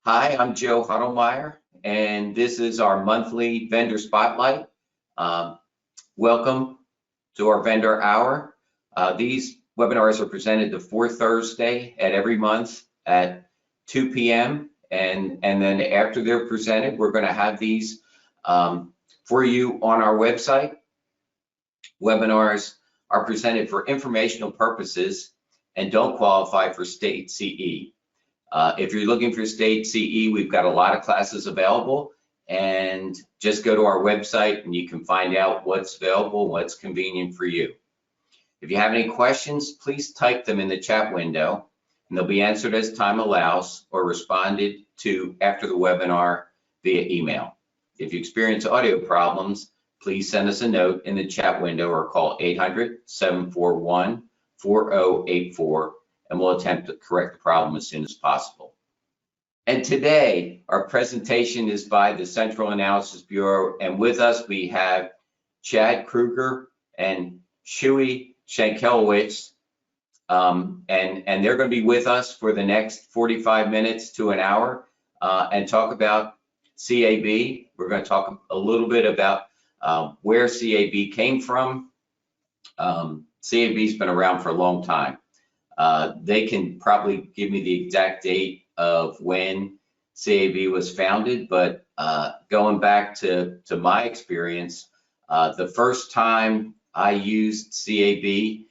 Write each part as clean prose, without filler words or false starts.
Hi, I'm Joe Huddlemeyer, and this is our monthly vendor spotlight. Welcome to our vendor hour. These webinars are presented the fourth Thursday at every month at 2 p.m. And then after they're presented, we're going to have these for you on our website. Webinars are presented for informational purposes and don't qualify for state CE. If you're looking for state CE, we've got a lot of classes available, and just go to our website and you can find out what's available, what's convenient for you. If you have any questions, please type them in the chat window and they'll be answered as time allows or responded to after the webinar via email. If you experience audio problems, please send us a note in the chat window or call 800-741-4084. And we'll attempt to correct the problem as soon as possible. And today, our presentation is by the Central Analysis Bureau, and with us we have Chad Krueger and Shuie Yankelewitz, and they're going to be with us for the next 45 minutes to an hour and talk about CAB. We're going to talk a little bit about where CAB came from. CAB's been around for a long time. They can probably give me the exact date of when CAB was founded, but going back to my experience, the first time I used CAB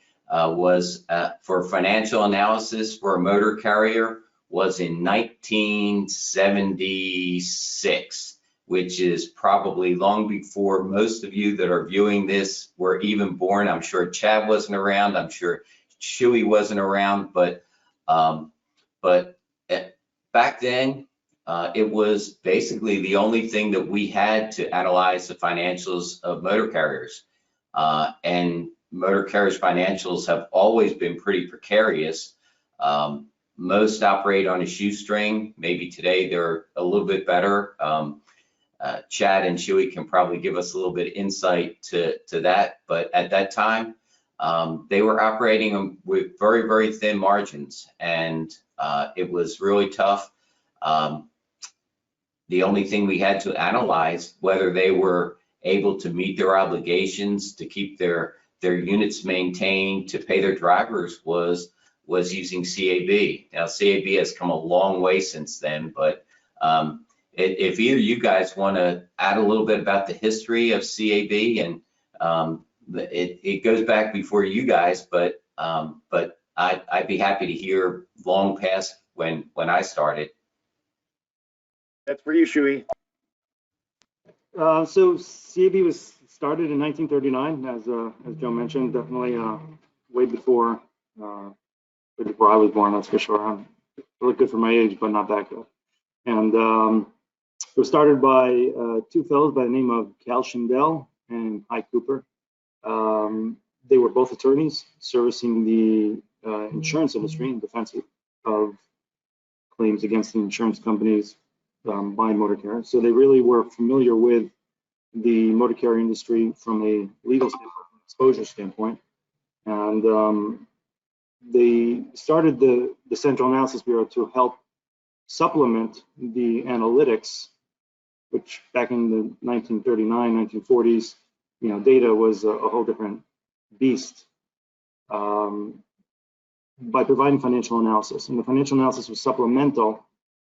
was for financial analysis for a motor carrier was in 1976, which is probably long before most of you that are viewing this were even born. I'm sure Chad wasn't around. I'm sure Shuie wasn't around, but back then, it was basically the only thing that we had to analyze the financials of motor carriers. And motor carriers' financials have always been pretty precarious. Most operate on a shoestring. Maybe today they're a little bit better. Chad and Shuie can probably give us a little bit of insight to that, but at that time, they were operating with very, very thin margins, and it was really tough. The only thing we had to analyze whether they were able to meet their obligations, to keep their units maintained, to pay their drivers was using CAB. Now, CAB has come a long way since then, but if either you guys want to add a little bit about the history of CAB, and it goes back before you guys, but I'd be happy to hear long past when I started. That's for you, Shuie. So CAB was started in 1939, as Joe mentioned, definitely way before I was born. That's for sure. I look good for my age, but not that good. And it was started by two fellows by the name of Cal Schindel and Hi Cooper. They were both attorneys servicing the insurance industry in defense of claims against the insurance companies by motor carriers. So they really were familiar with the motor carrier industry from a legal standpoint, exposure standpoint. And they started the Central Analysis Bureau to help supplement the analytics, which back in the 1939, 1940s, data was a whole different beast, by providing financial analysis. And the financial analysis was supplemental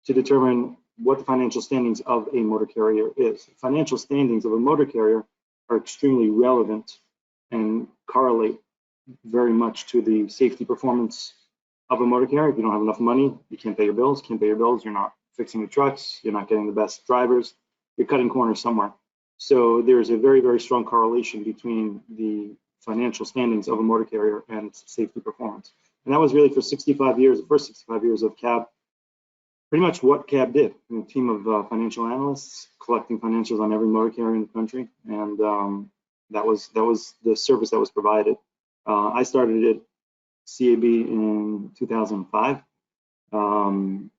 to determine what the financial standings of a motor carrier is. Financial standings of a motor carrier are extremely relevant and correlate very much to the safety performance of a motor carrier. If you don't have enough money, you can't pay your bills. Can't pay your bills, you're not fixing the trucks, you're not getting the best drivers, you're cutting corners somewhere. So there's a very, very strong correlation between the financial standings of a motor carrier and its safety performance. And that was really for 65 years, the first 65 years of CAB, pretty much what CAB did. A team of financial analysts collecting financials on every motor carrier in the country. And that was the service that was provided. I started at CAB in 2005. And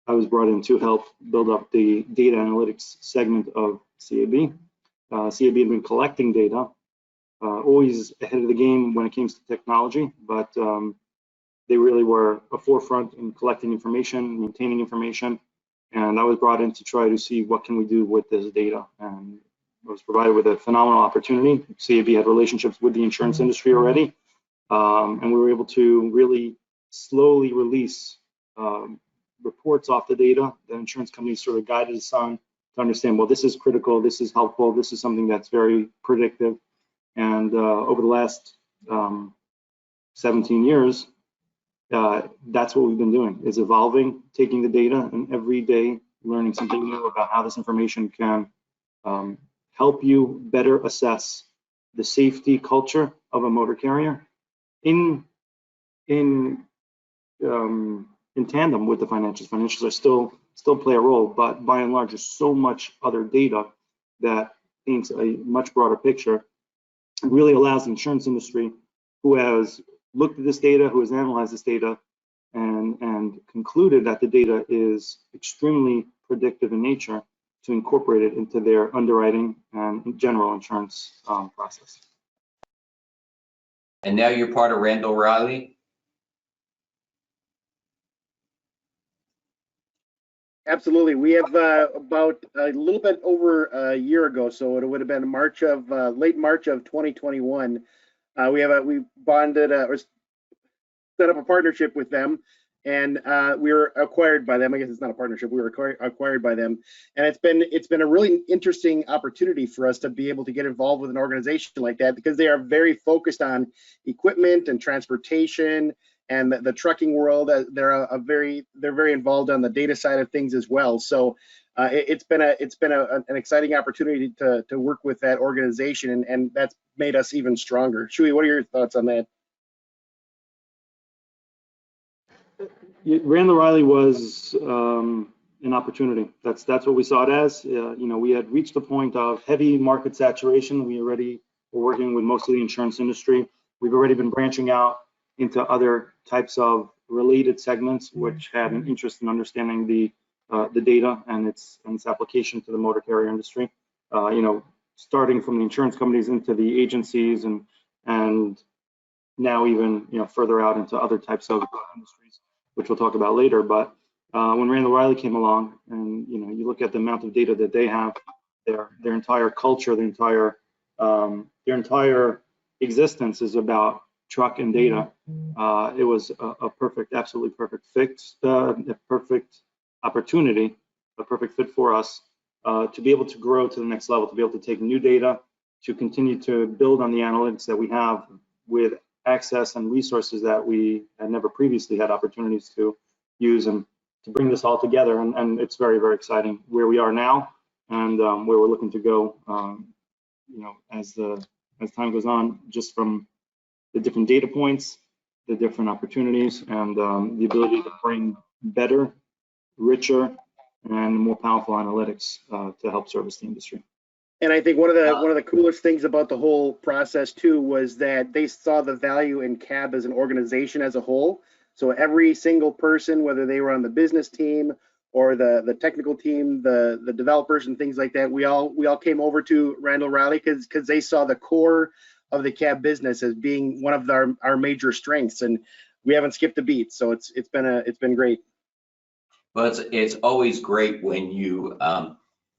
I was brought in to help build up the data analytics segment of CAB. CAB had been collecting data, always ahead of the game when it came to technology, but they really were a forefront in collecting information, maintaining information, and I was brought in to try to see what can we do with this data. And I was provided with a phenomenal opportunity. CAB had relationships with the insurance industry already, and we were able to really slowly release reports off the data that insurance companies sort of guided us on to understand, well, this is critical, this is helpful, this is something that's very predictive. And over the last 17 years, that's what we've been doing, is evolving, taking the data and every day learning something new about how this information can help you better assess the safety culture of a motor carrier in tandem with the financials. Financials are still play a role, but by and large, there's so much other data that paints a much broader picture. It really allows the insurance industry, who has looked at this data, who has analyzed this data, and concluded that the data is extremely predictive in nature, to incorporate it into their underwriting and general insurance process. And now you're part of Randall Reilly? Absolutely. We have about a little bit over a year ago, so it would have been late March of 2021. We bonded or set up a partnership with them, and we were acquired by them. I guess it's not a partnership. We were acquired by them, and it's been a really interesting opportunity for us to be able to get involved with an organization like that, because they are very focused on equipment and transportation and the trucking world. They're very involved on the data side of things as well. So it's been an exciting opportunity to work with that organization, and that's made us even stronger. Shuie, what are your thoughts on that? Randall Reilly was an opportunity. That's what we saw it as. We had reached the point of heavy market saturation. We already were working with most of the insurance industry. We've already been branching out into other types of related segments, which had an interest in understanding the data and its application to the motor carrier industry. Starting from the insurance companies into the agencies, and now even further out into other types of industries, which we'll talk about later. But when Randall Reilly came along, and you look at the amount of data that they have, their entire culture, their entire existence is about truck and data. It was a perfect, absolutely perfect fit, a perfect opportunity, a perfect fit for us to be able to grow to the next level, to be able to take new data, to continue to build on the analytics that we have with access and resources that we had never previously had opportunities to use, and to bring this all together. And it's very, very exciting where we are now, and where we're looking to go, as time goes on, just from the different data points, the different opportunities, and the ability to bring better, richer, and more powerful analytics to help service the industry. And I think one of the coolest things about the whole process too was that they saw the value in CAB as an organization as a whole. So every single person, whether they were on the business team or the technical team, the developers and things like that, we all came over to Randall Reilly because they saw the core of the CAB business as being one of our major strengths, and we haven't skipped a beat. So it's been great. Well, it's always great when you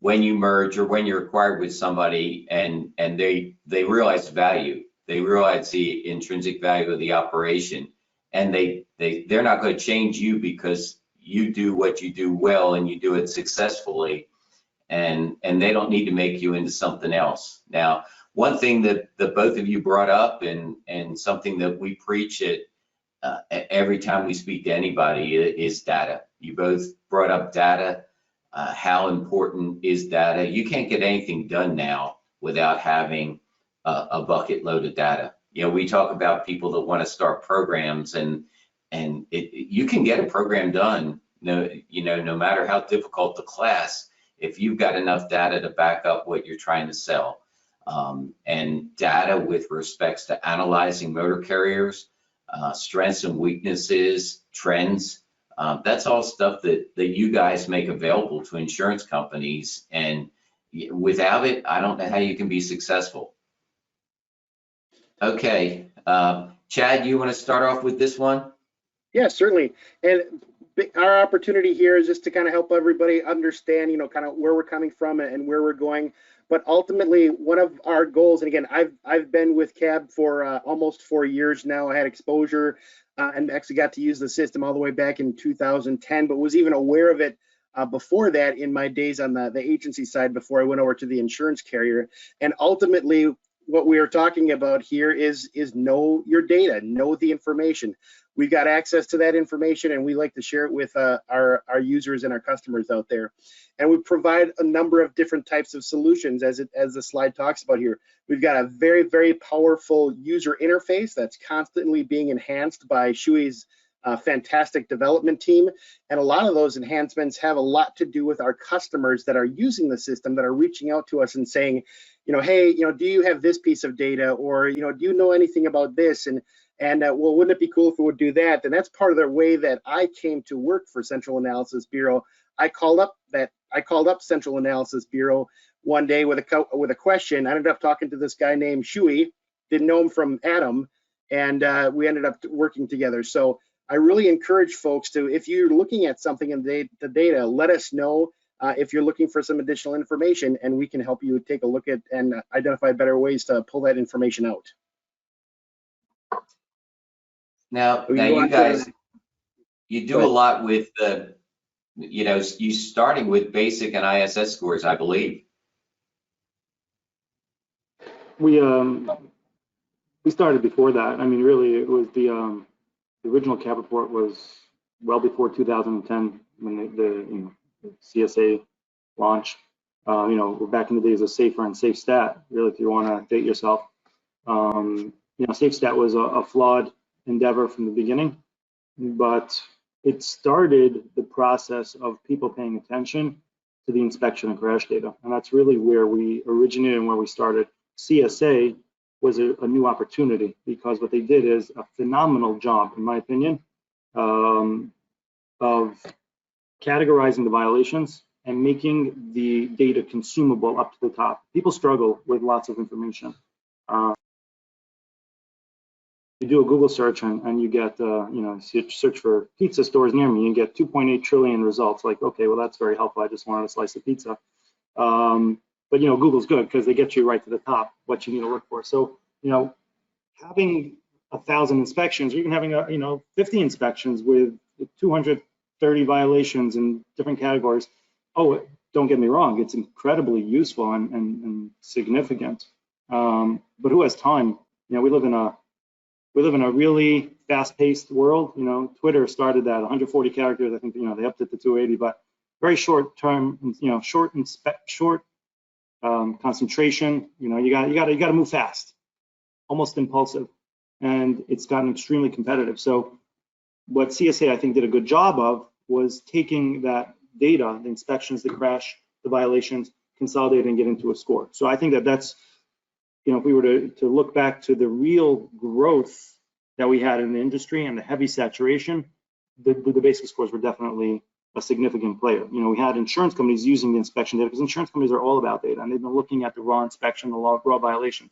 merge or when you're acquired with somebody and they realize the value, they realize the intrinsic value of the operation, and they're not going to change you because you do what you do well and you do it successfully, and they don't need to make you into something else. Now, one thing that both of you brought up, and something that we preach at every time we speak to anybody, is data. You both brought up data. How important is data? You can't get anything done now without having a bucket load of data. We talk about people that want to start programs, and you can get a program done, no matter how difficult the class, if you've got enough data to back up what you're trying to sell. And data with respects to analyzing motor carriers, strengths and weaknesses, trends. That's all stuff that you guys make available to insurance companies, and without it, I don't know how you can be successful. Okay, Chad, you want to start off with this one? Yeah, certainly. And our opportunity here is just to kind of help everybody understand, kind of where we're coming from and where we're going. But ultimately, one of our goals, and again, I've been with CAB for almost 4 years now. I had exposure and actually got to use the system all the way back in 2010, but was even aware of it before that in my days on the agency side before I went over to the insurance carrier. And ultimately, what we are talking about here is know your data, know the information. We've got access to that information, and we like to share it with our users and our customers out there. And we provide a number of different types of solutions, as the slide talks about here. We've got a very, very powerful user interface that's constantly being enhanced by Shuie's fantastic development team. And a lot of those enhancements have a lot to do with our customers that are using the system, that are reaching out to us and saying, hey, do you have this piece of data, or do you know anything about this? And well, wouldn't it be cool if it would do that? And that's part of the way that I came to work for Central Analysis Bureau. I called up Central Analysis Bureau one day with a question. I ended up talking to this guy named Shuie, didn't know him from Adam, and we ended up working together. So I really encourage folks to, if you're looking at something in the data, let us know if you're looking for some additional information, and we can help you take a look at and identify better ways to pull that information out. Now you guys, you do a lot with the, you starting with basic and ISS scores, I believe. We started before that. I mean, really, it was the original CAB report was well before 2010 when the CSA launched. We're back in the days of SAFER and SafeStat, really, if you want to date yourself. SafeStat was a flawed endeavor from the beginning, but it started the process of people paying attention to the inspection and crash data. And that's really where we originated and where we started. CSA was a new opportunity, because what they did is a phenomenal job, in my opinion, of categorizing the violations and making the data consumable up to the top. People struggle with lots of information. You do a Google search and you get, search for pizza stores near me, and get 2.8 trillion results. Like, okay, well, that's very helpful. I just wanted a slice of pizza. But Google's good because they get you right to the top, what you need to look for. So, having 1,000 inspections, or even having 50 inspections with 230 violations in different categories. Oh, don't get me wrong, it's incredibly useful and significant. But who has time? We live in a really fast-paced world. Twitter started at 140 characters. I think they upped it to 280, but very short term. Short concentration. You got to move fast, almost impulsive, and it's gotten extremely competitive. So what CSA I think did a good job of was taking that data, the inspections, the crash, the violations, consolidate and get into a score. So I think that's, if we were to look back to the real growth that we had in the industry and the heavy saturation, the basic scores were definitely a significant player. We had insurance companies using the inspection data, because insurance companies are all about data, and they've been looking at the raw inspection, the raw violation.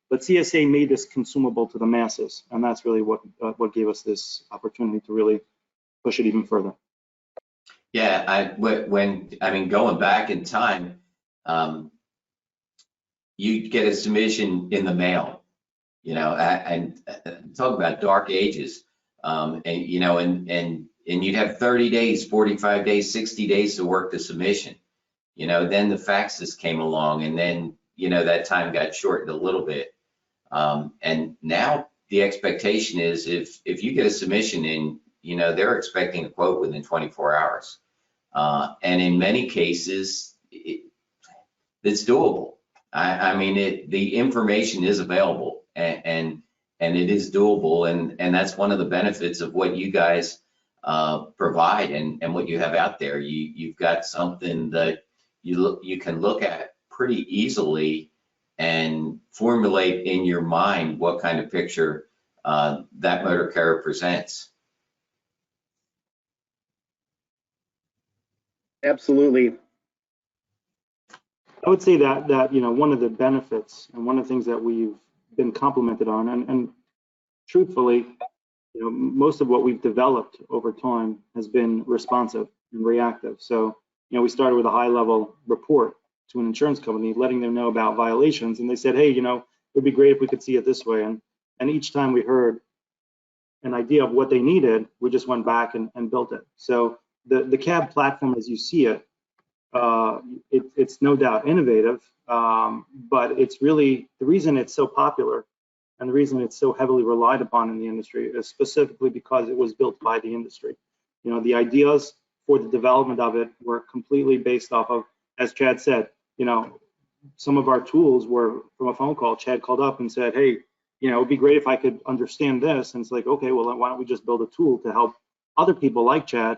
But CSA made this consumable to the masses, and that's really what gave us this opportunity to really push it even further. Yeah, going back in time, you get a submission in the mail, and talk about dark ages, and you'd have 30 days, 45 days, 60 days to work the submission. Then the faxes came along, and then, that time got shortened a little bit. And now the expectation is if you get a submission in, they're expecting a quote within 24 hours. And in many cases, it's doable. The information is available, and it is doable, and that's one of the benefits of what you guys provide and what you have out there. You've got something that you can look at pretty easily and formulate in your mind what kind of picture that motor carrier presents. Absolutely. I would say that one of the benefits and one of the things that we've been complimented on, and truthfully, most of what we've developed over time has been responsive and reactive. So, we started with a high-level report to an insurance company, letting them know about violations, and they said, hey, it'd be great if we could see it this way. And each time we heard an idea of what they needed, we just went back and built it. So the CAB platform, as you see it, it's no doubt innovative, but it's really, the reason it's so popular and the reason it's so heavily relied upon in the industry is specifically because it was built by the industry. The ideas for the development of it were completely based off of, as Chad said, some of our tools were from a phone call. Chad called up and said, hey, it'd be great if I could understand this. And it's like, okay, well, then why don't we just build a tool to help other people like Chad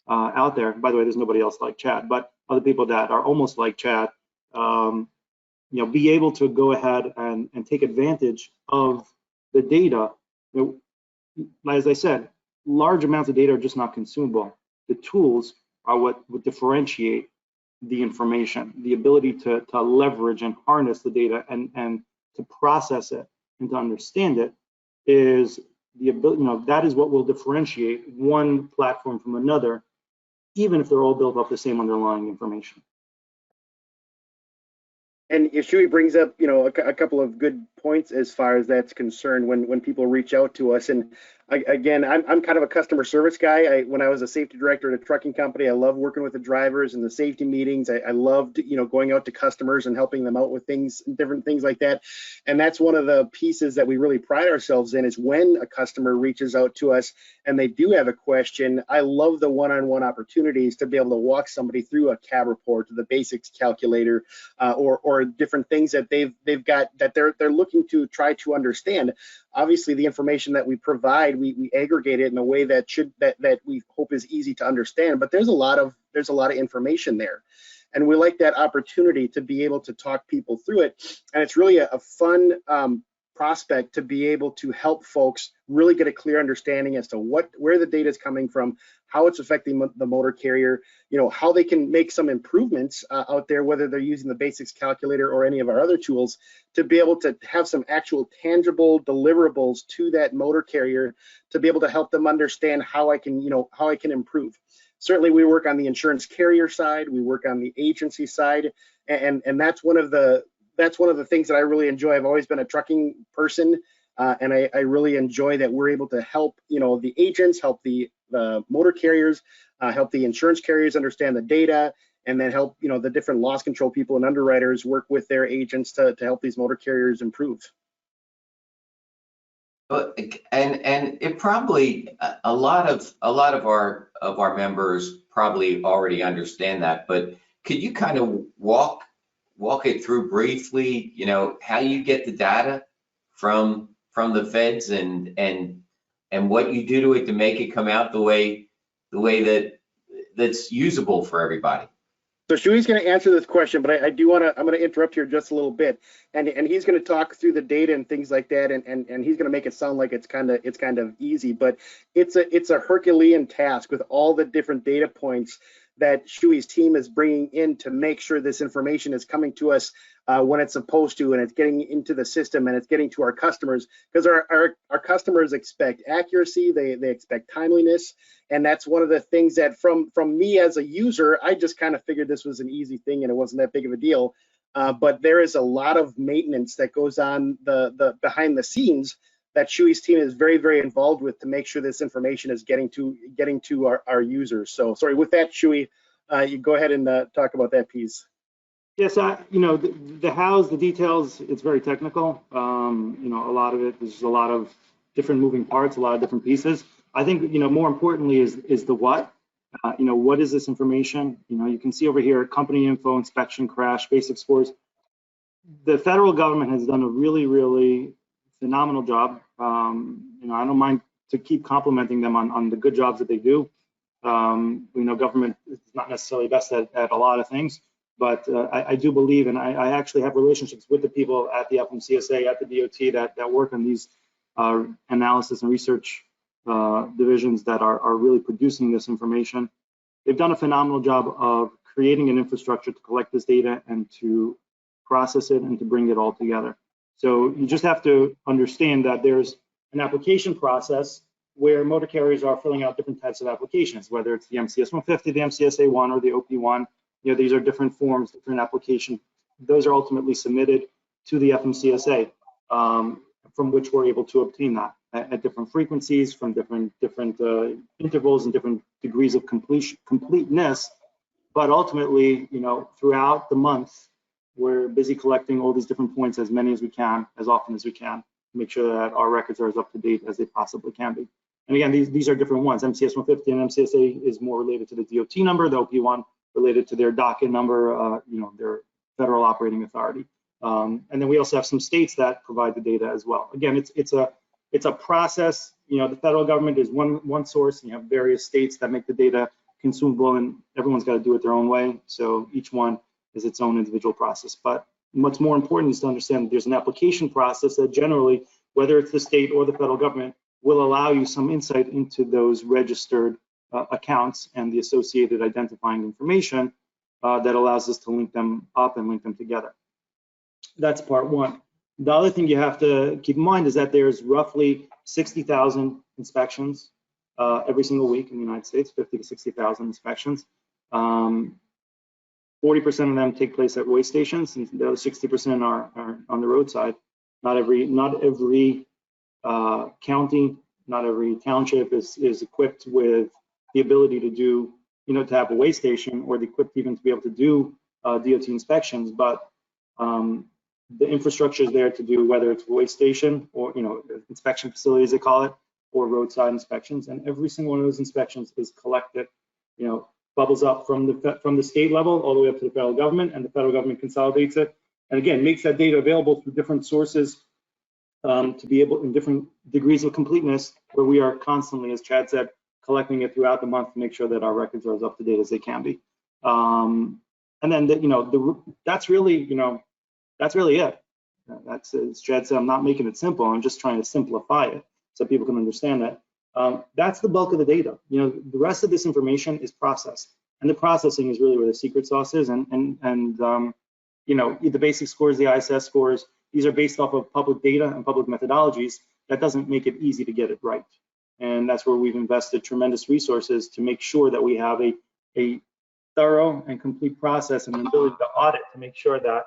out there. By the way, there's nobody else like Chad, but other people that are almost like Chad, be able to go ahead and take advantage of the data. As I said, large amounts of data are just not consumable. The tools are what would differentiate the information, the ability to leverage and harness the data and to process it and to understand it is the ability, that is what will differentiate one platform from another, even if they're all built off the same underlying information. And Shuie brings up, a couple of good points as far as that's concerned when people reach out to us. And again, I'm kind of a customer service guy. When I was a safety director at a trucking company, I love working with the drivers and the safety meetings. I loved, going out to customers and helping them out with things, different things like that. And that's one of the pieces that we really pride ourselves in is when a customer reaches out to us and they do have a question. I love the one-on-one opportunities to be able to walk somebody through a CAB report, to the basics calculator, or different things that they've got that they're looking to try to understand. Obviously, the information that we provide, we aggregate it in a way that we hope is easy to understand. But there's a lot of information there, and we like that opportunity to be able to talk people through it. And it's really a fun prospect to be able to help folks really get a clear understanding as to where the data is coming from, how it's affecting the motor carrier, how they can make some improvements out there, whether they're using the basics calculator or any of our other tools, to be able to have some actual tangible deliverables to that motor carrier to be able to help them understand how I can improve. Certainly, we work on the insurance carrier side, we work on the agency side, and that's one of the things that I really enjoy. I've always been a trucking person, and I really enjoy that we're able to help, the agents, help the motor carriers, help the insurance carriers understand the data, and then help, the different loss control people and underwriters work with their agents to help these motor carriers improve. And it probably, a lot of our members probably already understand that, but could you kind of walk it through briefly, how you get the data from the feds and what you do to it to make it come out the way that's usable for everybody? So Shuie's going to answer this question, but I'm going to interrupt here just a little bit, and he's going to talk through the data and things like that, and he's going to make it sound like it's kind of easy, but it's a Herculean task with all the different data points that Shuie's team is bringing in to make sure this information is coming to us when it's supposed to, and it's getting into the system and it's getting to our customers, because our customers expect accuracy, they expect timeliness, and that's one of the things that from me as a user, I just kind of figured this was an easy thing and it wasn't that big of a deal. But there is a lot of maintenance that goes on the behind the scenes that Shuie's team is very, very involved with to make sure this information is getting to our users. So sorry, with that, Shuie, you go ahead and talk about that piece. Yes, the hows, the details, it's very technical. A lot of it, there's a lot of different moving parts, a lot of different pieces. I think, more importantly is the what. What is this information? You can see over here, company info, inspection, crash, basic scores. The federal government has done a really, really phenomenal job. I don't mind to keep complimenting them on the good jobs that they do. Government is not necessarily best at a lot of things, but I do believe, and I actually have relationships with the people at the FMCSA, at the DOT that work on these analysis and research divisions that are really producing this information. They've done a phenomenal job of creating an infrastructure to collect this data and to process it and to bring it all together. So you just have to understand that there's an application process where motor carriers are filling out different types of applications, whether it's the MCS 150, the MCSA 1, or the OP1. You know, these are different forms, different applications. Those are ultimately submitted to the FMCSA, from which we're able to obtain that at different frequencies, from different intervals and different degrees of completeness. But ultimately, you know, throughout the month, we're busy collecting all these different points, as many as we can, as often as we can, to make sure that our records are as up to date as they possibly can be. And again, these are different ones. MCS 150 and MCSA is more related to the DOT number, the OP1 related to their docket number, you know, their federal operating authority. And then we also have some states that provide the data as well. Again, it's a process. You know, the federal government is one source, and you have various states that make the data consumable, and everyone's got to do it their own way. So each one is its own individual process. But what's more important is to understand that there's an application process that generally, whether it's the state or the federal government, will allow you some insight into those registered accounts and the associated identifying information that allows us to link them up and link them together. That's part one. The other thing you have to keep in mind is that there's roughly 60,000 inspections every single week in the United States, 50 to 60,000 inspections. 40% of them take place at waste stations, and the other 60% are on the roadside. Not every county, not every township is equipped with the ability to do, you know, to have a waste station, or the equipped even to be able to do DOT inspections. But the infrastructure is there to do, whether it's a waste station or, you know, inspection facilities they call it, or roadside inspections. And every single one of those inspections is collected, you know, bubbles up from the state level all the way up to the federal government, and the federal government consolidates it, and again makes that data available through different sources to be able, in different degrees of completeness, where we are constantly, as Chad said, collecting it throughout the month to make sure that our records are as up to date as they can be. And then you know, that's really it. That's, as Chad said, I'm not making it simple. I'm just trying to simplify it so people can understand that. That's the bulk of the data. You know, the rest of this information is processed, and the processing is really where the secret sauce is. And you know, the basic scores, the ISS scores, these are based off of public data and public methodologies. That doesn't make it easy to get it right, and that's where we've invested tremendous resources to make sure that we have a thorough and complete process and an ability to audit, to make sure that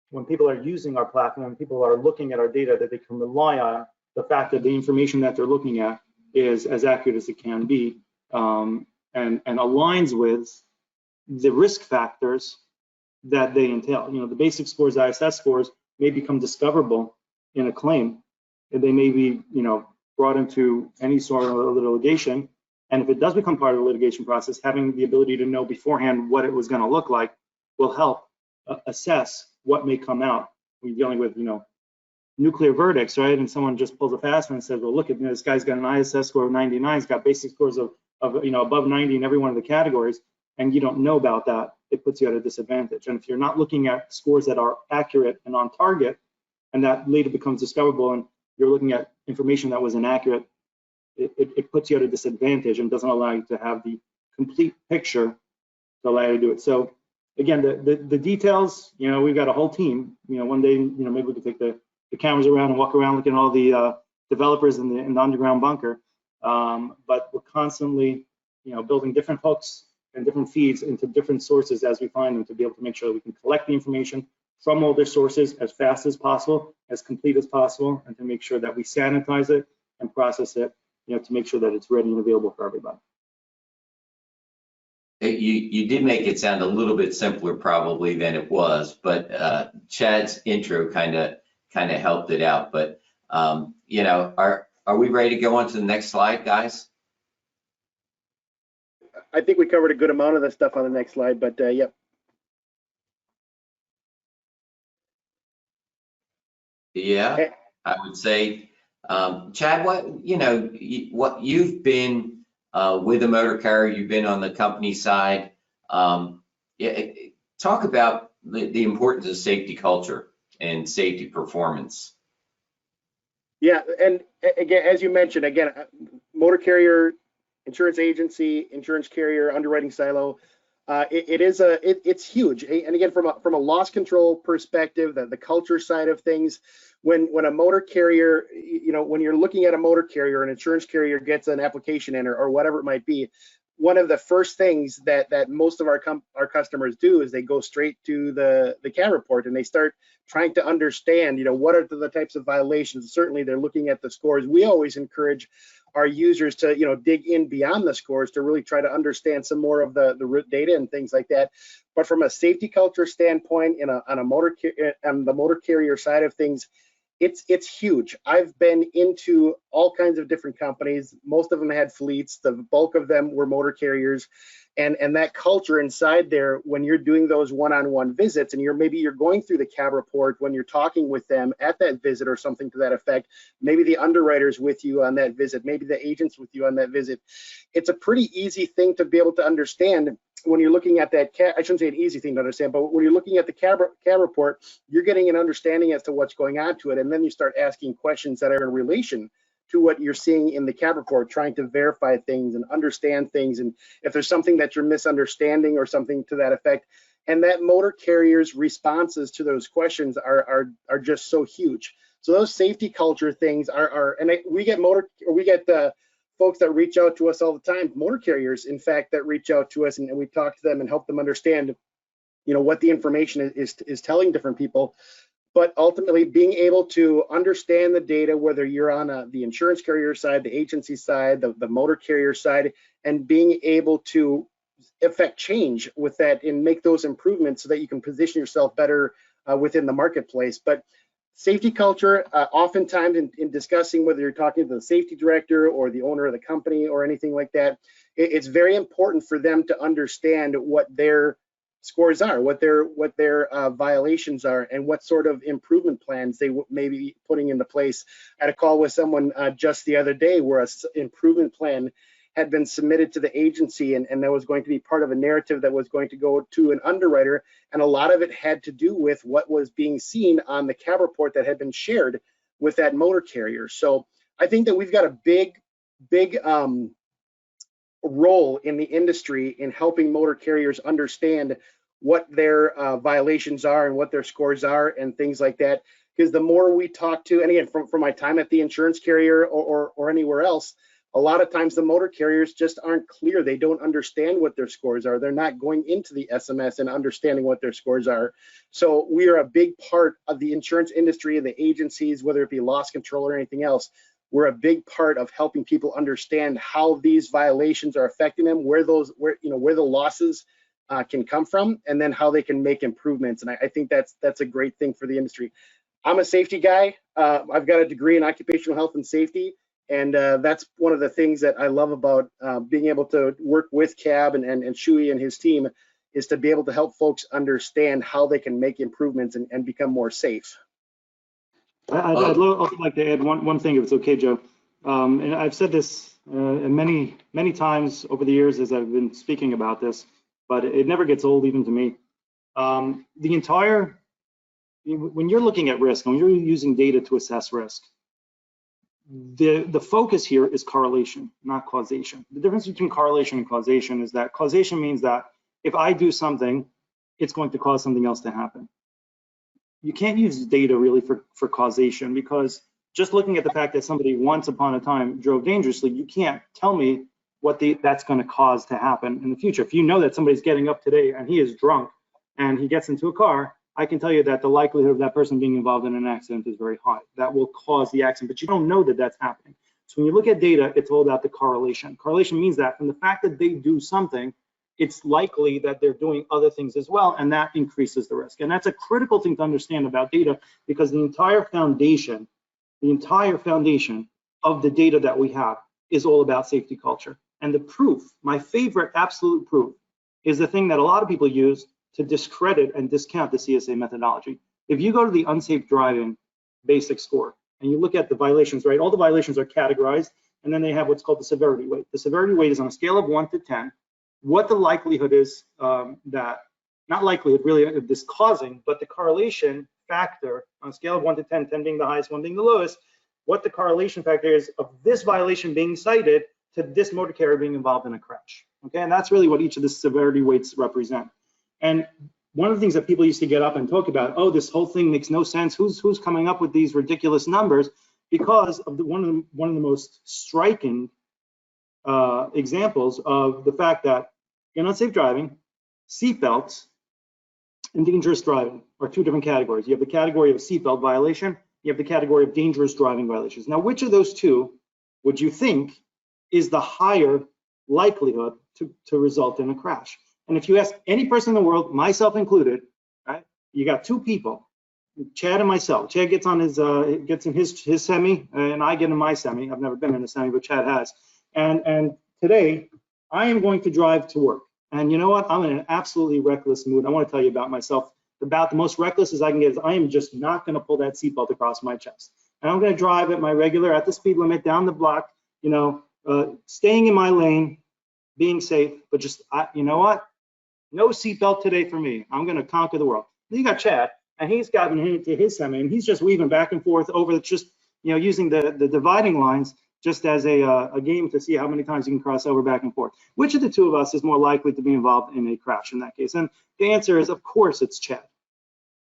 when people are using our platform, people are looking at our data, that they can rely on the fact that the information that they're looking at is as accurate as it can be, and aligns with the risk factors that they entail. You know, the basic scores, ISS scores, may become discoverable in a claim, and they may be, you know, brought into any sort of litigation. And if it does become part of the litigation process, having the ability to know beforehand what it was going to look like will help assess what may come out. We're dealing with, you know, nuclear verdicts, right? And someone just pulls a fast one and says, well, look, you know, this guy's got an ISS score of 99, he's got basic scores of you know, above 90 in every one of the categories, and you don't know about that, it puts you at a disadvantage. And if you're not looking at scores that are accurate and on target, and that later becomes discoverable, and you're looking at information that was inaccurate, it puts you at a disadvantage and doesn't allow you to have the complete picture to allow you to do it. So again, the details, you know, we've got a whole team. You know, one day, you know, maybe we could take the cameras around and walk around looking at all the developers in the underground bunker. But we're constantly, you know, building different hooks and different feeds into different sources as we find them, to be able to make sure that we can collect the information from all their sources as fast as possible, as complete as possible, and to make sure that we sanitize it and process it, you know, to make sure that it's ready and available for everybody. You did make it sound a little bit simpler probably than it was, but Chad's intro kind of helped it out. But you know, are we ready to go on to the next slide, guys? I think we covered a good amount of the stuff on the next slide, but yep. Yeah, I would say, Chad, what you've been with a motor carrier, you've been on the company side. Talk about the importance of safety culture and safety performance. Yeah, and again, as you mentioned, motor carrier, insurance agency, insurance carrier, underwriting silo, it's huge. And again, from a loss control perspective, the culture side of things, when a motor carrier, when you're looking at a motor carrier, an insurance carrier gets an application in or whatever it might be, one of the first things that most of our customers do is they go straight to the CAB report and they start trying to understand, what are the types of violations. Certainly they're looking at the scores. We always encourage our users to, dig in beyond the scores to really try to understand some more of the root data and things like that. But from a safety culture standpoint, on the motor carrier side of things, it's huge. I've been into all kinds of different companies. Most of them had fleets. The bulk of them were motor carriers. And that culture inside there, when you're doing those one-on-one visits and you're going through the CAB report, when you're talking with them at that visit or something to that effect, maybe the underwriter's with you on that visit, maybe the agent's with you on that visit. It's a pretty easy thing to be able to understand when you're looking at that I shouldn't say an easy thing to understand, but when you're looking at the CAB report, you're getting an understanding as to what's going on to it. And then you start asking questions that are in relation to what you're seeing in the CAB report, trying to verify things and understand things. And if there's something that you're misunderstanding or something to that effect, and that motor carrier's responses to those questions are just so huge. So those safety culture things we get the folks that reach out to us all the time, motor carriers, in fact, that reach out to us and we talk to them and help them understand, what the information is telling different people. But ultimately being able to understand the data, whether you're on the insurance carrier side, the agency side, the motor carrier side, and being able to affect change with that and make those improvements so that you can position yourself better within the marketplace. But safety culture, oftentimes in discussing whether you're talking to the safety director or the owner of the company or anything like that, it's very important for them to understand what their scores are, what their violations are, and what sort of improvement plans they may be putting into place. I had a call with someone just the other day where an improvement plan had been submitted to the agency and that was going to be part of a narrative that was going to go to an underwriter, and a lot of it had to do with what was being seen on the CAB report that had been shared with that motor carrier. So I think that we've got a big role in the industry in helping motor carriers understand what their violations are and what their scores are and things like that. Because the more we talk to, and again, from my time at the insurance carrier or anywhere else, a lot of times the motor carriers just aren't clear. They don't understand what their scores are. They're not going into the SMS and understanding what their scores are. So we are a big part of the insurance industry and the agencies, whether it be loss control or anything else. We're a big part of helping people understand how these violations are affecting them, where the losses can come from, and then how they can make improvements. And I think that's a great thing for the industry. I'm a safety guy. I've got a degree in occupational health and safety, and that's one of the things that I love about being able to work with CAB and Shuie and his team, is to be able to help folks understand how they can make improvements and become more safe. I'd also like to add one thing, if it's okay, Joe. And I've said this many times over the years as I've been speaking about this, but it never gets old even to me. When you're looking at risk, when you're using data to assess risk, the focus here is correlation, not causation. The difference between correlation and causation is that causation means that if I do something, it's going to cause something else to happen. You can't use data really for causation, because just looking at the fact that somebody once upon a time drove dangerously, you can't tell me what that's going to cause to happen in the future. If you know that somebody's getting up today and he is drunk and he gets into a car, I can tell you that the likelihood of that person being involved in an accident is very high. That will cause the accident, but you don't know that that's happening. So when you look at data, it's all about the correlation. Correlation means that from the fact that they do something, it's likely that they're doing other things as well, and that increases the risk. And that's a critical thing to understand about data, because the entire foundation of the data that we have is all about safety culture. And the proof, my favorite absolute proof, is the thing that a lot of people use to discredit and discount the CSA methodology. If you go to the unsafe driving basic score and you look at the violations, right, all the violations are categorized, and then they have what's called the severity weight. The severity weight is on a scale of 1 to 10, what the likelihood is not likelihood really of this causing, but the correlation factor on a scale of 1 to 10, 10 being the highest, 1 being the lowest, what the correlation factor is of this violation being cited to this motor carrier being involved in a crash. okay? And that's really what each of the severity weights represent. And one of the things that people used to get up and talk about, oh, this whole thing makes no sense. Who's coming up with these ridiculous numbers? Because of one of the most striking examples of the fact that unsafe driving, seatbelts, and dangerous driving are two different categories. You have the category of seatbelt violation, you have the category of dangerous driving violations. Now, which of those two would you think is the higher likelihood to result in a crash? And if you ask any person in the world, myself included, right, you got two people, Chad and myself. Chad gets on his semi, and I get in my semi. I've never been in a semi, but Chad has. And today, I am going to drive to work. And you know what? I'm in an absolutely reckless mood. I want to tell you about myself. About the most reckless as I can get is I am just not going to pull that seatbelt across my chest. And I'm going to drive at my regular, at the speed limit, down the block, you know, staying in my lane, being safe, but just, you know what? No seatbelt today for me. I'm going to conquer the world. Then you got Chad, and he's gotten into his semi, and he's just weaving back and forth over just, you know, using the dividing lines just as a game to see how many times you can cross over back and forth. Which of the two of us is more likely to be involved in a crash in that case? And the answer is, of course, it's Chad,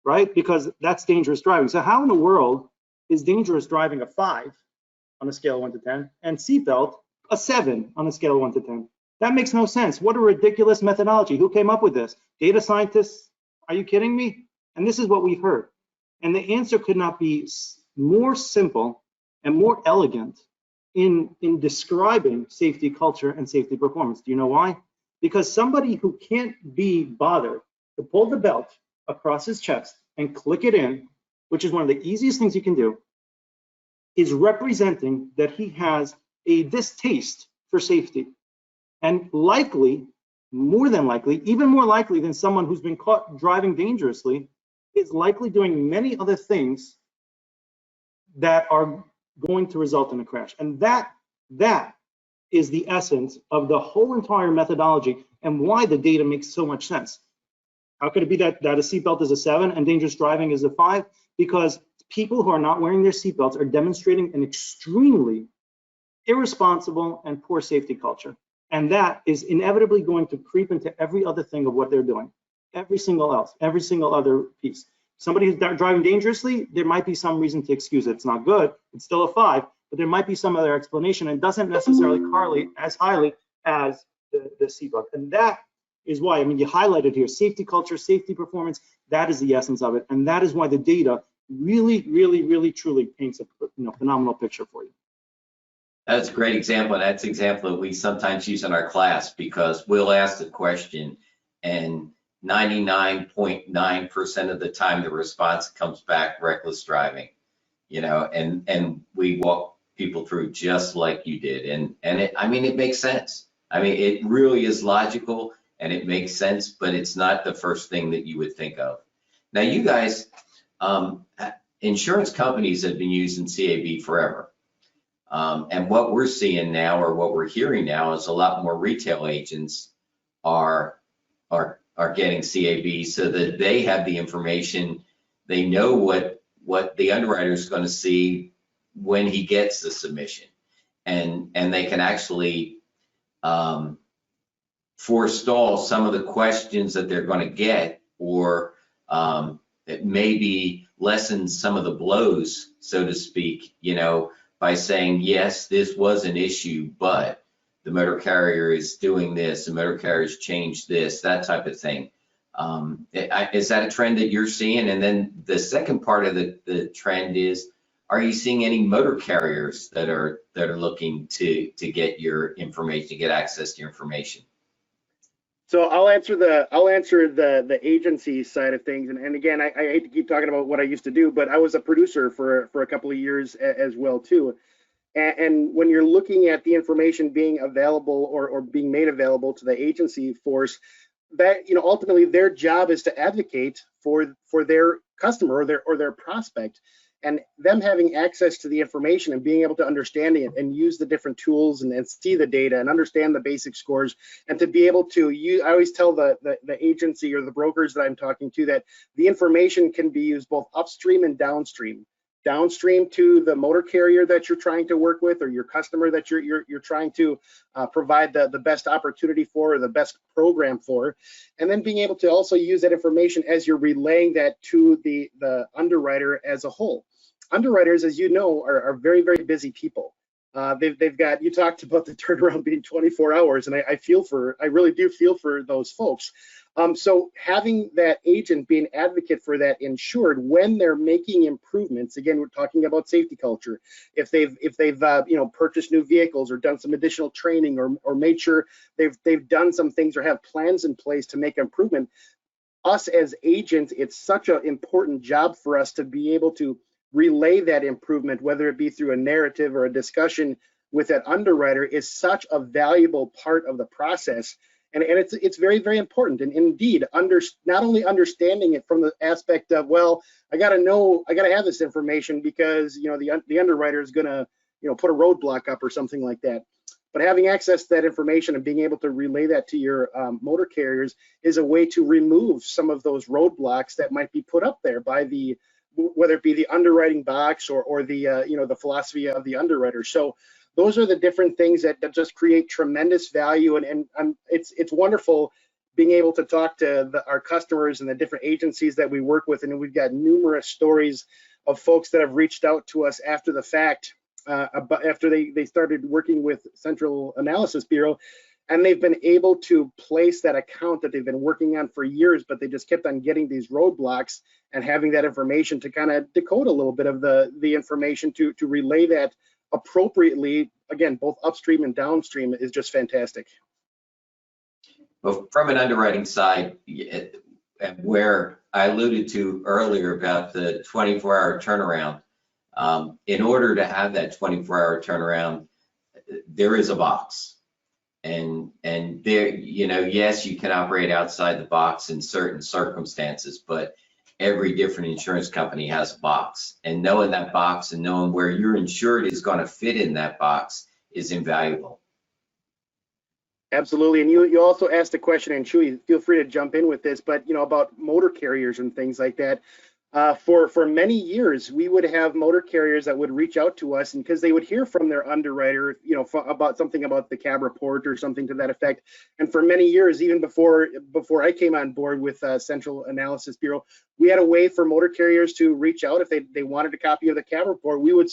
right? Because that's dangerous driving. So how in the world is dangerous driving a 5 on a scale of 1 to 10 and seatbelt a 7 on a scale of 1 to 10? That makes no sense. What a ridiculous methodology. Who came up with this? Data scientists? Are you kidding me? And this is what we've heard. And the answer could not be more simple and more elegant in describing safety culture and safety performance. Do you know why? Because somebody who can't be bothered to pull the belt across his chest and click it in, which is one of the easiest things you can do, is representing that he has a distaste for safety. And likely, more than likely, even more likely than someone who's been caught driving dangerously, is likely doing many other things that are going to result in a crash. And that is the essence of the whole entire methodology and why the data makes so much sense. How could it be that a seatbelt is a 7 and dangerous driving is a 5? Because people who are not wearing their seatbelts are demonstrating an extremely irresponsible and poor safety culture. And that is inevitably going to creep into every other thing of what they're doing, every single other piece. Somebody who's driving dangerously, there might be some reason to excuse it. It's not good, it's still a 5, but there might be some other explanation and doesn't necessarily correlate as highly as the seatbelt. And that is why, I mean, you highlighted here, safety culture, safety performance, that is the essence of it. And that is why the data really, really, really, truly paints a phenomenal picture for you. That's a great example, and that's an example that we sometimes use in our class because we'll ask the question and 99.9% of the time the response comes back reckless driving, you know, and we walk people through just like you did. And I mean, it makes sense. I mean, it really is logical and it makes sense, but it's not the first thing that you would think of. Now, you guys, insurance companies have been using CAB forever. And what we're seeing now, or what we're hearing now, is a lot more retail agents are getting CAB so that they have the information. They know what the underwriter is going to see when he gets the submission, and they can actually forestall some of the questions that they're going to get, or it maybe lessen some of the blows, so to speak, you know, by saying, yes, this was an issue, but the motor carrier is doing this, the motor carrier's changed this, that type of thing. Is that a trend that you're seeing? And then the second part of the trend is, are you seeing any motor carriers that are looking to get your information, to get access to your information? So I'll answer the agency side of things, and again, I hate to keep talking about what I used to do, but I was a producer for a couple of years as well too. And when you're looking at the information being available or being made available to the agency force, that, you know, ultimately their job is to advocate for their customer or their prospect, and them having access to the information and being able to understand it and use the different tools and see the data and understand the basic scores, and to be able to use, I always tell the agency or the brokers that I'm talking to that the information can be used both upstream and downstream. downstream to the motor carrier that you're trying to work with, or your customer that you're trying to provide the best opportunity for, or the best program for, and then being able to also use that information as you're relaying that to the underwriter as a whole. Underwriters, as you know, are very, very busy people. They've got, you talked about the turnaround being 24 hours, and I really do feel for those folks. So having that agent be an advocate for that insured when they're making improvements, again, we're talking about safety culture. If they've purchased new vehicles or done some additional training, or made sure they've done some things or have plans in place to make improvement, us as agents, it's such an important job for us to be able to relay that improvement, whether it be through a narrative or a discussion with that underwriter, is such a valuable part of the process. And it's very, very important. And indeed, not only understanding it from the aspect of, well, I got to have this information because, the underwriter is going to, put a roadblock up or something like that. But having access to that information and being able to relay that to your motor carriers is a way to remove some of those roadblocks that might be put up there by whether it be the underwriting box or the the philosophy of the underwriter. So those are the different things that just create tremendous value, and it's wonderful being able to talk to our customers and the different agencies that we work with. And we've got numerous stories of folks that have reached out to us after the fact, after they started working with Central Analysis Bureau, and they've been able to place that account that they've been working on for years, but they just kept on getting these roadblocks, and having that information to kind of decode a little bit of the information to relay that appropriately, again, both upstream and downstream, is just fantastic. Well, from an underwriting side, where I alluded to earlier about the 24-hour turnaround, in order to have that 24-hour turnaround, there is a box. And there, yes, you can operate outside the box in certain circumstances, but every different insurance company has a box. And knowing that box and knowing where your insured is going to fit in that box is invaluable. Absolutely. And you also asked a question, and Shuie, feel free to jump in with this, but about motor carriers and things like that. For many years, we would have motor carriers that would reach out to us, and because they would hear from their underwriter, about something about the cab report or something to that effect. And for many years, even before I came on board with Central Analysis Bureau, we had a way for motor carriers to reach out if they wanted a copy of the cab report. We would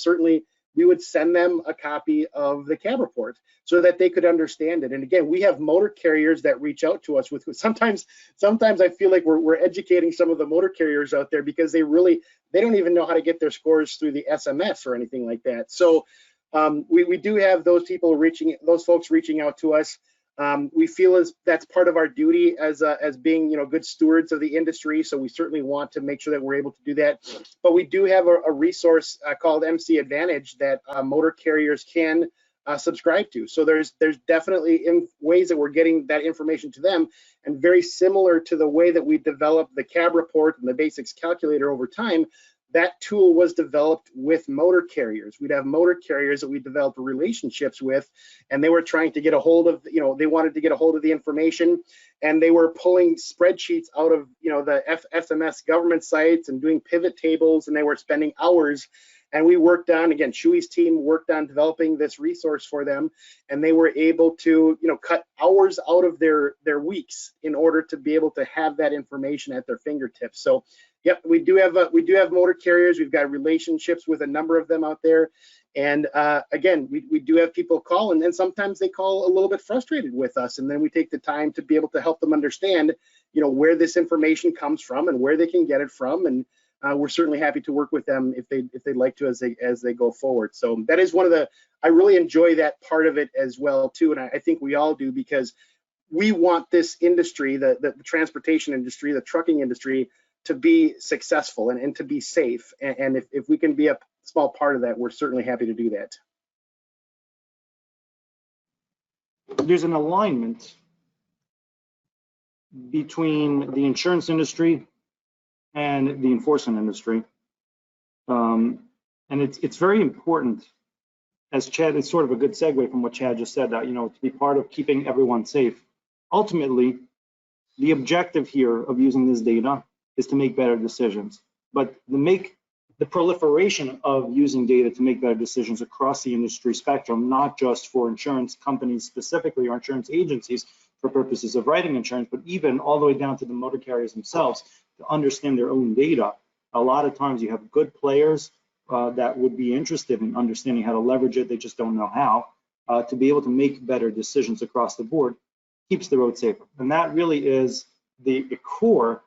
send them a copy of the cab report so that they could understand it. And again, we have motor carriers that reach out to us with sometimes I feel like we're educating some of the motor carriers out there, because they don't even know how to get their scores through the SMS or anything like that. So we do have those folks reaching out to us. We feel as that's part of our duty as being good stewards of the industry. So we certainly want to make sure that we're able to do that. But we do have a resource called MC Advantage that motor carriers can subscribe to. So there's definitely ways that we're getting that information to them, and very similar to the way that we developed the cab report and the basics calculator over time. That tool was developed with motor carriers. We'd have motor carriers that we developed relationships with, and they were trying to get a hold of, they wanted to get a hold of the information, and they were pulling spreadsheets out of, the FMS government sites and doing pivot tables, and they were spending hours. And we worked on, again, Shuie's team worked on developing this resource for them, and they were able to, cut hours out of their weeks in order to be able to have that information at their fingertips. So, yep, we do have motor carriers. We've got relationships with a number of them out there, and again, we do have people call, and then sometimes they call a little bit frustrated with us, and then we take the time to be able to help them understand, where this information comes from and where they can get it from, and we're certainly happy to work with them if they'd like to as they go forward. So that is one of I really enjoy that part of it as well too, and I think we all do, because we want this industry, the transportation industry, the trucking industry, to be successful and to be safe. And if we can be a small part of that, we're certainly happy to do that. There's an alignment between the insurance industry and the enforcement industry. And it's very important, as Chad, it's sort of a good segue from what Chad just said, that, to be part of keeping everyone safe. Ultimately, the objective here of using this data is to make better decisions. But to make the proliferation of using data to make better decisions across the industry spectrum, not just for insurance companies specifically or insurance agencies for purposes of writing insurance, but even all the way down to the motor carriers themselves to understand their own data. A lot of times you have good players that would be interested in understanding how to leverage it, they just don't know how, to be able to make better decisions across the board, keeps the road safer. And that really is the core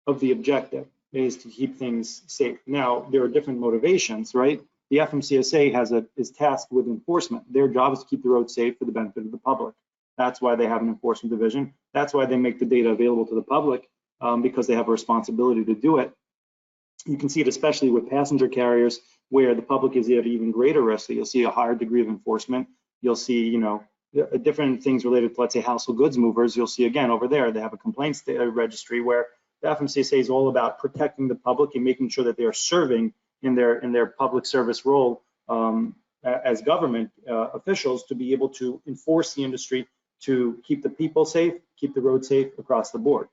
of the objective, is to keep things safe. Now, there are different motivations, right? The FMCSA is tasked with enforcement. Their job is to keep the road safe for the benefit of the public. That's why they have an enforcement division. That's why they make the data available to the public, because they have a responsibility to do it. You can see it especially with passenger carriers, where the public is at even greater risk. So you'll see a higher degree of enforcement. You'll see, you know, different things related to, let's say, household goods movers. You'll see again over there, they have a complaints registry where the FMCSA is all about protecting the public and making sure that they are serving in their public service role as government officials to be able to enforce the industry to keep the people safe, keep the road safe across the board.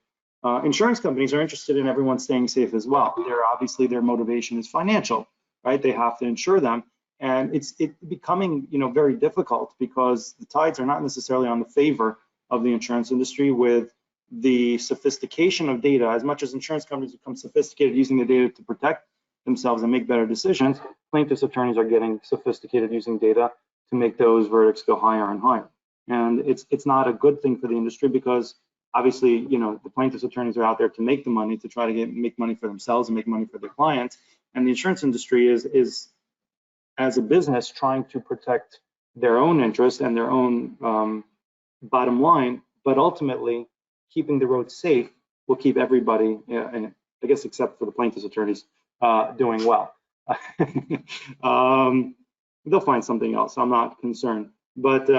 Insurance companies are interested in everyone staying safe as well. Obviously their motivation is financial, right? They have to insure them, and it's becoming, you know, very difficult because the tides are not necessarily on the favor of the insurance industry with the sophistication of data. As much as insurance companies become sophisticated using the data to protect themselves and make better decisions, plaintiffs' attorneys are getting sophisticated using data to make those verdicts go higher and higher. And it's not a good thing for the industry because obviously, you know, the plaintiffs' attorneys are out there to make the money, to try to make money for themselves and make money for their clients. And the insurance industry is as a business trying to protect their own interests and their own bottom line, but ultimately keeping the road safe will keep everybody, and I guess except for the plaintiffs' attorneys, doing well. They'll find something else, I'm not concerned. But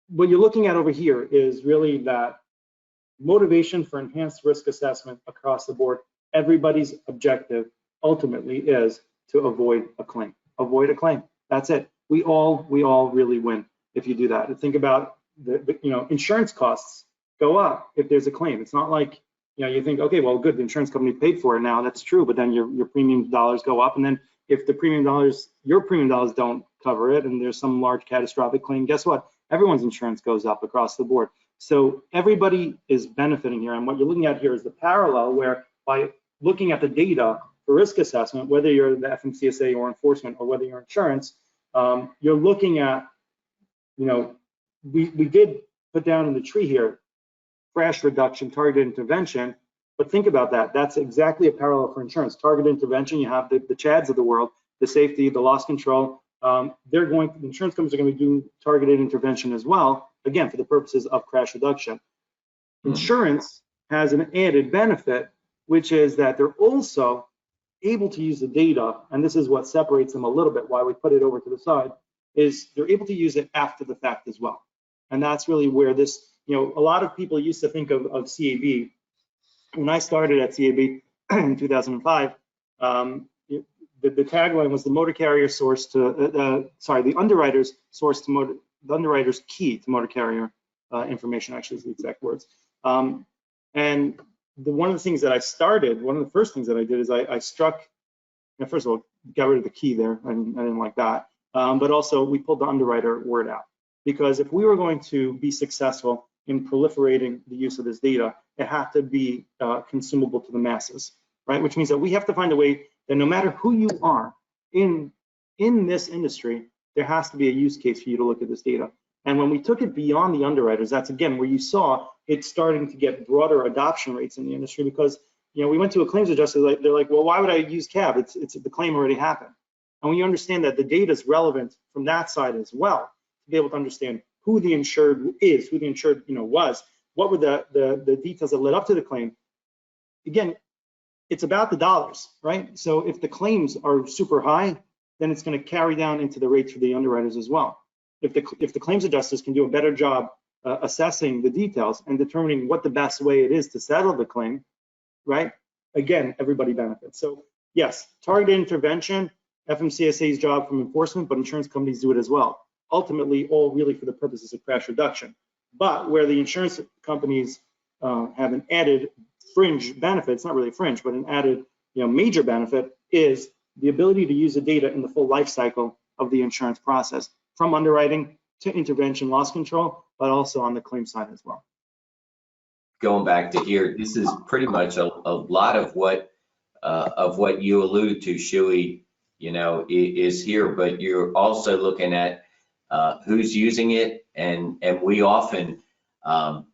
what you're looking at over here is really that motivation for enhanced risk assessment across the board. Everybody's objective ultimately is to avoid a claim. Avoid a claim. That's it. We all really win if you do that. And think about the you know, insurance costs go up if there's a claim. It's not like, you know, you think, okay, well, good, the insurance company paid for it now. That's true, but then your premium dollars go up, and then if the your premium dollars don't cover it, and there's some large catastrophic claim, guess what? Everyone's insurance goes up across the board. So everybody is benefiting here. And what you're looking at here is the parallel where by looking at the data for risk assessment, whether you're the FMCSA or enforcement or whether you're insurance, you're looking at, you know, we did put down in the tree here, crash reduction, targeted intervention, but think about that. That's exactly a parallel for insurance. Targeted intervention, you have the CHADs of the world, the safety, the loss control. The insurance companies are going to be doing targeted intervention as well, again, for the purposes of crash reduction. Insurance has an added benefit, which is that they're also able to use the data, and this is what separates them a little bit, why we put it over to the side, is they're able to use it after the fact as well. And that's really where this, you know, a lot of people used to think of CAB. When I started at CAB in 2005, the tagline was the motor carrier source to, the underwriter's source to motor, the underwriter's key to motor carrier information, actually is the exact words. And one of the things that I started, one of the first things that I did is I struck, you know, first of all, got rid of the key there. I didn't like that. But also we pulled the underwriter word out, because if we were going to be successful in proliferating the use of this data, it had to be consumable to the masses, right? Which means that we have to find a way that no matter who you are in this industry, there has to be a use case for you to look at this data. And when we took it beyond the underwriters, that's again where you saw it starting to get broader adoption rates in the industry, because, you know, we went to a claims adjuster, they're like, well, why would I use CAB? It's the claim already happened. And when you understand that the data is relevant from that side as well, to be able to understand who the insured is, who the insured, you know, was, what were the details that led up to the claim. Again, it's about the dollars, right? So if the claims are super high, then it's going to carry down into the rates for the underwriters as well. If the claims adjusters can do a better job assessing the details and determining what the best way it is to settle the claim, right? Again, everybody benefits. So yes, targeted intervention, FMCSA's job from enforcement, but insurance companies do it as well. Ultimately, all really for the purposes of crash reduction. But where the insurance companies have an added fringe benefit, it's not really fringe, but an added major benefit is the ability to use the data in the full life cycle of the insurance process, from underwriting to intervention loss control, but also on the claim side as well. Going back to here, this is pretty much a lot of what you alluded to, Shuie, is here, but you're also looking at who's using it, and we often, one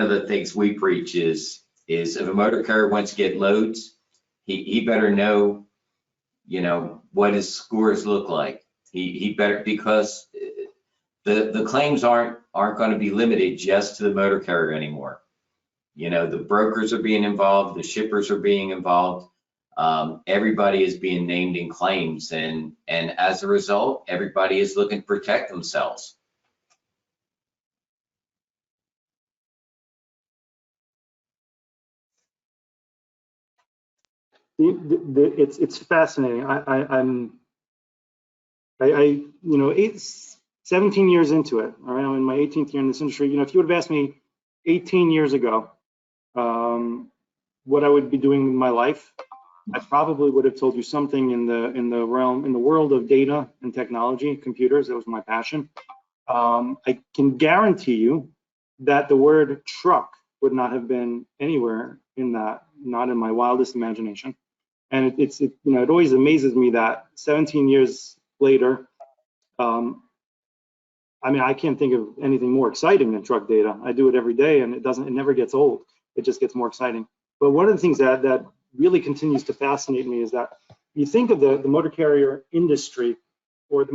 of the things we preach is if a motor carrier wants to get loads, he better know, what his scores look like. He better, because the claims aren't going to be limited just to the motor carrier anymore. The brokers are being involved, the shippers are being involved. Everybody is being named in claims, and as a result, everybody is looking to protect themselves. It's fascinating. I'm 17 years into it. All right, I'm in my 18th year in this industry. If you would have asked me 18 years ago what I would be doing with my life, I probably would have told you something in the world of data and technology, computers. That was my passion. I can guarantee you that the word truck would not have been anywhere in that, not in my wildest imagination. And it always amazes me that 17 years later, I can't think of anything more exciting than truck data. I do it every day, and it never gets old. It just gets more exciting. But one of the things that really continues to fascinate me is that you think of the motor carrier industry, or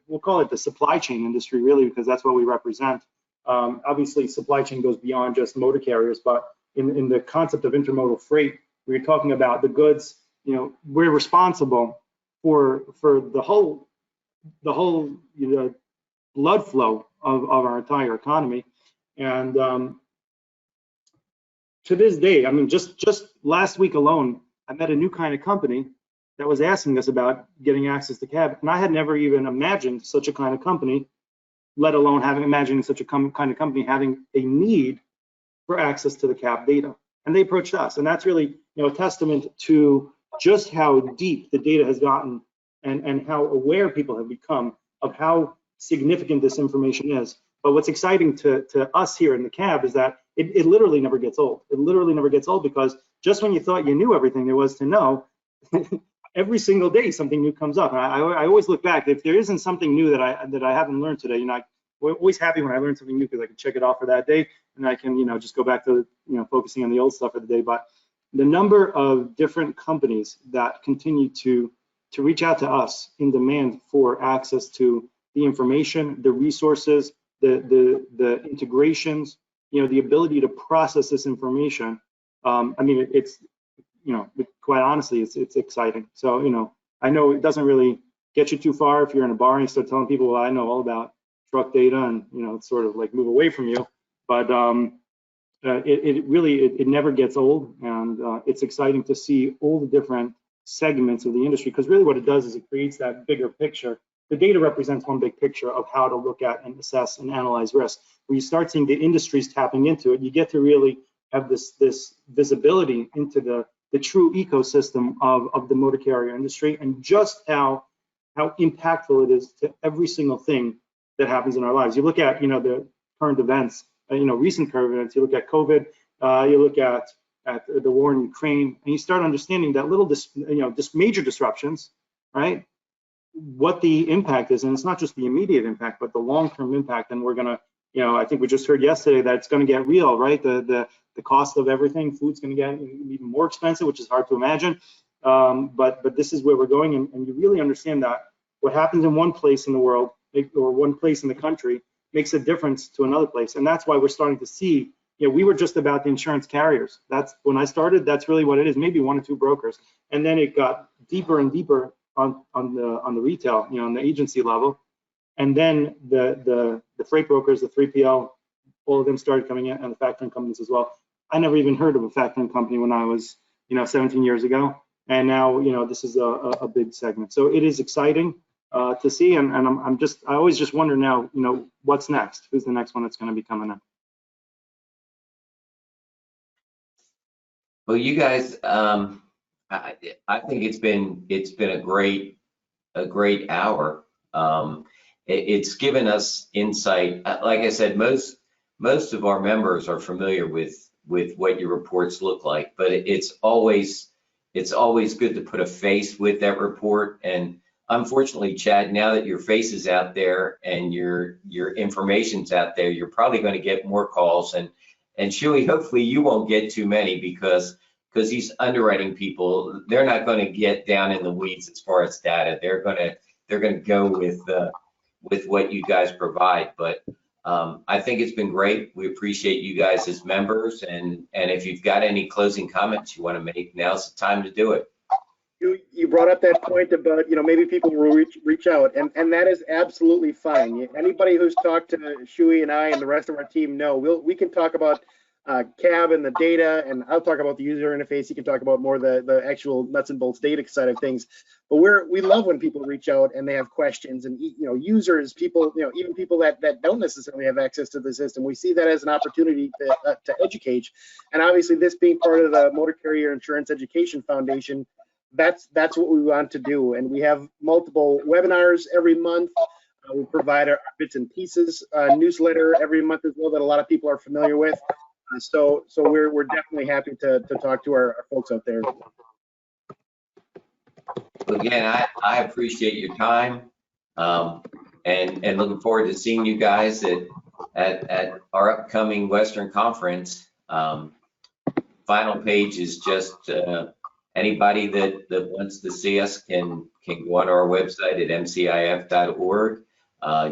we'll call it the supply chain industry, really, because that's what we represent. Obviously, supply chain goes beyond just motor carriers, but in the concept of intermodal freight, we're talking about the goods. We're responsible for the whole blood flow of our entire economy. And to this day, just last week alone, I met a new kind of company that was asking us about getting access to cab, and I had never even imagined such a kind of company, let alone imagining such a kind of company having a need for access to the cab data. And they approached us, and that's really a testament to just how deep the data has gotten, and how aware people have become of how significant this information is. But what's exciting to us here in the cab is that it literally never gets old. It literally never gets old, because just when you thought you knew everything there was to know, every single day something new comes up. And I always look back, if there isn't something new that I haven't learned today, we're always happy when I learn something new, because I can check it off for that day, and I can just go back to focusing on the old stuff for the day. But the number of different companies that continue to reach out to us in demand for access to the information, the resources, the integrations, the ability to process this information. It's quite honestly, it's exciting. So I know it doesn't really get you too far if you're in a bar and you start telling people, well, I know all about truck data, and it's sort of like move away from you. But it never gets old, and it's exciting to see all the different segments of the industry, because really what it does is it creates that bigger picture. The data represents one big picture of how to look at and assess and analyze risk. When you start seeing the industries tapping into it, you get to really have this visibility into the true ecosystem of the motor carrier industry, and just how impactful it is to every single thing that happens in our lives. You look at the current events, recent current events. You look at COVID. You look at the war in Ukraine, and you start understanding that just major disruptions, right? What the impact is, and it's not just the immediate impact, but the long-term impact. And we're gonna, I think we just heard yesterday that it's going to get real, right? The cost of everything, food's going to get even more expensive, which is hard to imagine. But this is where we're going, and you really understand that what happens in one place in the world, or one place in the country, makes a difference to another place. And that's why we're starting to see, we were just about the insurance carriers. That's when I started. That's really what it is. Maybe one or two brokers, and then it got deeper and deeper on the retail, on the agency level, and then the freight brokers, the 3PL, all of them started coming in, and the factoring companies as well. I never even heard of a factoring company when I was 17 years ago, and now this is a big segment. So it is exciting to see, and I always just wonder now, what's next? Who's the next one that's going to be coming in? Well, you guys, I think it's been a great hour. It's given us insight. Like I said, most of our members are familiar with what your reports look like, but it's always good to put a face with that report. And unfortunately, Chad, now that your face is out there and your information's out there, you're probably going to get more calls. And Shuie, hopefully you won't get too many because these underwriting people, they're not going to get down in the weeds as far as data. They're going to go with what you guys provide. But I think it's been great. We appreciate you guys as members. And if you've got any closing comments you want to make, now's the time to do it. You brought up that point about, maybe people will reach out, and that is absolutely fine. Anybody who's talked to Shuie and I and the rest of our team know we can talk about CAB and the data, and I'll talk about the user interface. You can talk about more the actual nuts and bolts data side of things. But we love when people reach out and they have questions, and users, people, even people that don't necessarily have access to the system. We see that as an opportunity to educate. And obviously, this being part of the Motor Carrier Insurance Education Foundation, that's what we want to do. And we have multiple webinars every month. We provide our bits and pieces newsletter every month as well that a lot of people are familiar with. So we're definitely happy to talk to our folks out there. Well, again, I appreciate your time, and looking forward to seeing you guys at our upcoming Western Conference. Final page is just anybody that wants to see us can go on our website at mcief.org.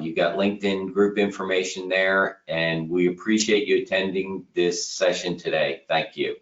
You got LinkedIn group information there, and we appreciate you attending this session today. Thank you.